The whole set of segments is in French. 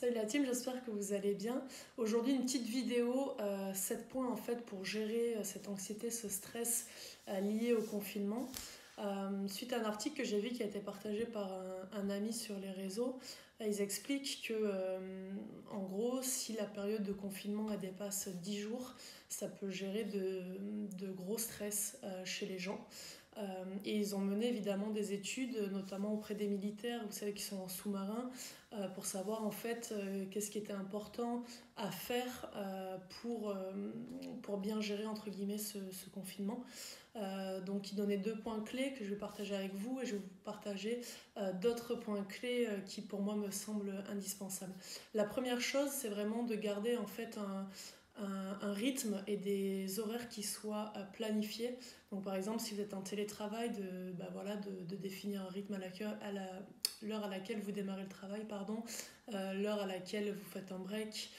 Salut la team, j'espère que vous allez bien. Aujourd'hui, une petite vidéo, 7 points en fait pour gérer cette anxiété, ce stress lié au confinement. Suite à un article que j'ai vu qui a été partagé par un ami sur les réseaux, ils expliquent que en gros, si la période de confinement elle dépasse 10 jours, ça peut gérer de gros stress chez les gens. Et ils ont mené évidemment des études, notamment auprès des militaires, vous savez, qui sont en sous-marin, pour savoir en fait qu'est-ce qui était important à faire pour bien gérer entre guillemets ce confinement. Donc ils donnaient 2 points clés que je vais partager avec vous et je vais vous partager d'autres points clés qui pour moi me semblent indispensables. La première chose, c'est vraiment de garder en fait un rythme et des horaires qui soient planifiés. Donc par exemple, si vous êtes en télétravail, de définir un rythme l'heure à laquelle vous démarrez le travail, l'heure à laquelle vous faites un break.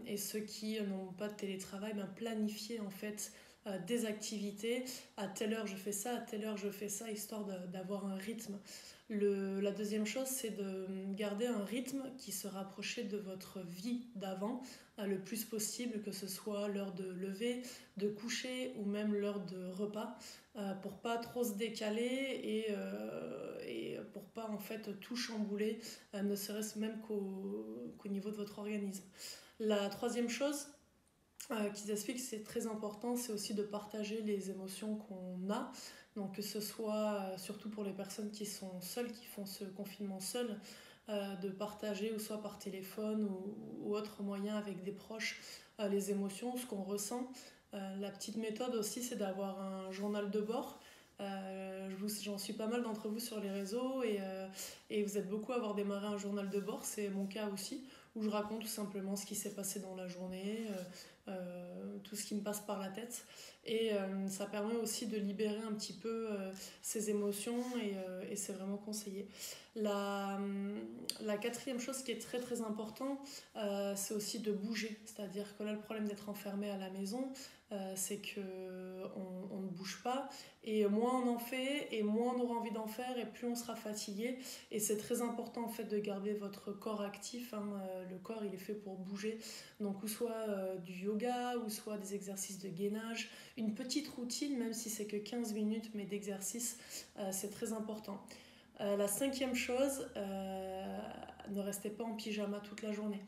Et ceux qui n'ont pas de télétravail, planifier en fait des activités. À telle heure je fais ça, à telle heure je fais ça, histoire d'avoir un rythme. La deuxième chose, c'est de garder un rythme qui se rapprochait de votre vie d'avant, le plus possible, que ce soit l'heure de lever, de coucher ou même l'heure de repas, pour pas trop se décaler et pour pas en fait tout chambouler, ne serait-ce même qu'au niveau de votre organisme. La troisième chose qu'ils expliquent, c'est très important, c'est aussi de partager les émotions qu'on a. Donc que ce soit, surtout pour les personnes qui sont seules, qui font ce confinement seules, de partager, ou soit par téléphone ou autre moyen avec des proches, les émotions, ce qu'on ressent. La petite méthode aussi, c'est d'avoir un journal de bord. J'en suis pas mal d'entre vous sur les réseaux et vous êtes beaucoup à avoir démarré un journal de bord, c'est mon cas aussi, où je raconte tout simplement ce qui s'est passé dans la journée, tout ce qui me passe par la tête. Et ça permet aussi de libérer un petit peu ses émotions et c'est vraiment conseillé. La quatrième chose qui est très très importante, c'est aussi de bouger. C'est-à-dire que là, le problème d'être enfermé à la maison, c'est qu'on ne bouge pas. Et moins on en fait, et moins on aura envie d'en faire, et plus on sera fatigué. Et c'est très important en fait de garder votre corps actif. Le corps, il est fait pour bouger. Donc, ou soit du yoga, ou soit des exercices de gainage. Une petite routine, même si c'est que 15 minutes, mais d'exercice, c'est très important. La cinquième chose, ne restez pas en pyjama toute la journée.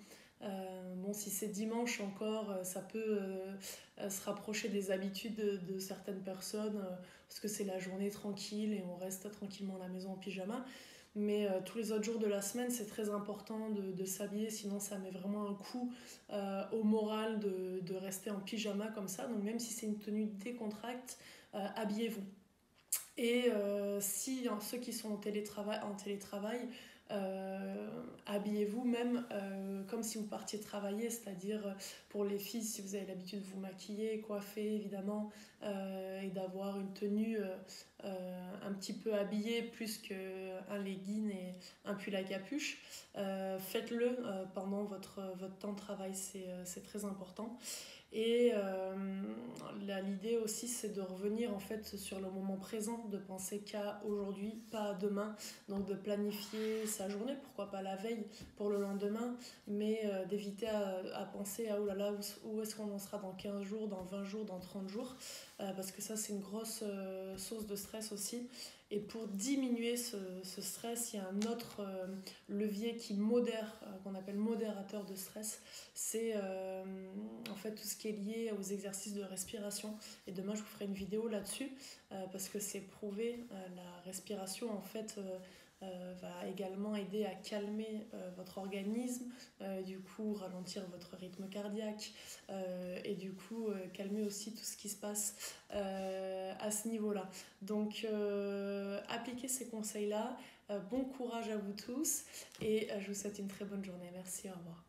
Si c'est dimanche encore, ça peut se rapprocher des habitudes de certaines personnes, parce que c'est la journée tranquille et on reste tranquillement à la maison en pyjama. Mais tous les autres jours de la semaine, c'est très important de s'habiller, sinon ça met vraiment un coup au moral de rester en pyjama comme ça. Donc même si c'est une tenue décontracte, habillez-vous. Et si ceux qui sont en télétravail, habillez-vous même comme si vous partiez travailler, c'est-à-dire pour les filles, si vous avez l'habitude de vous maquiller, coiffer évidemment, et d'avoir une tenue un petit peu habillée plus qu'un legging et un pull à capuche, faites-le pendant votre temps de travail, c'est très important. Et l'idée aussi, c'est de revenir en fait sur le moment présent, de penser qu'à aujourd'hui, pas à demain. Donc de planifier sa journée, pourquoi pas la veille pour le lendemain, mais d'éviter à penser à oh là là, où est-ce qu'on en sera dans 15 jours, dans 20 jours, dans 30 jours, parce que ça c'est une grosse source de stress aussi. Et pour diminuer ce stress, il y a un autre levier qui modère, qu'on appelle modérateur de stress, c'est en fait tout ce qui est lié aux exercices de respiration. Et demain je vous ferai une vidéo là-dessus, parce que c'est prouvé, la respiration en fait va également aider à calmer votre organisme, du coup ralentir votre rythme cardiaque, et du coup calmer aussi tout ce qui se passe à ce niveau-là. Donc appliquez ces conseils-là, bon courage à vous tous et je vous souhaite une très bonne journée. Merci, au revoir.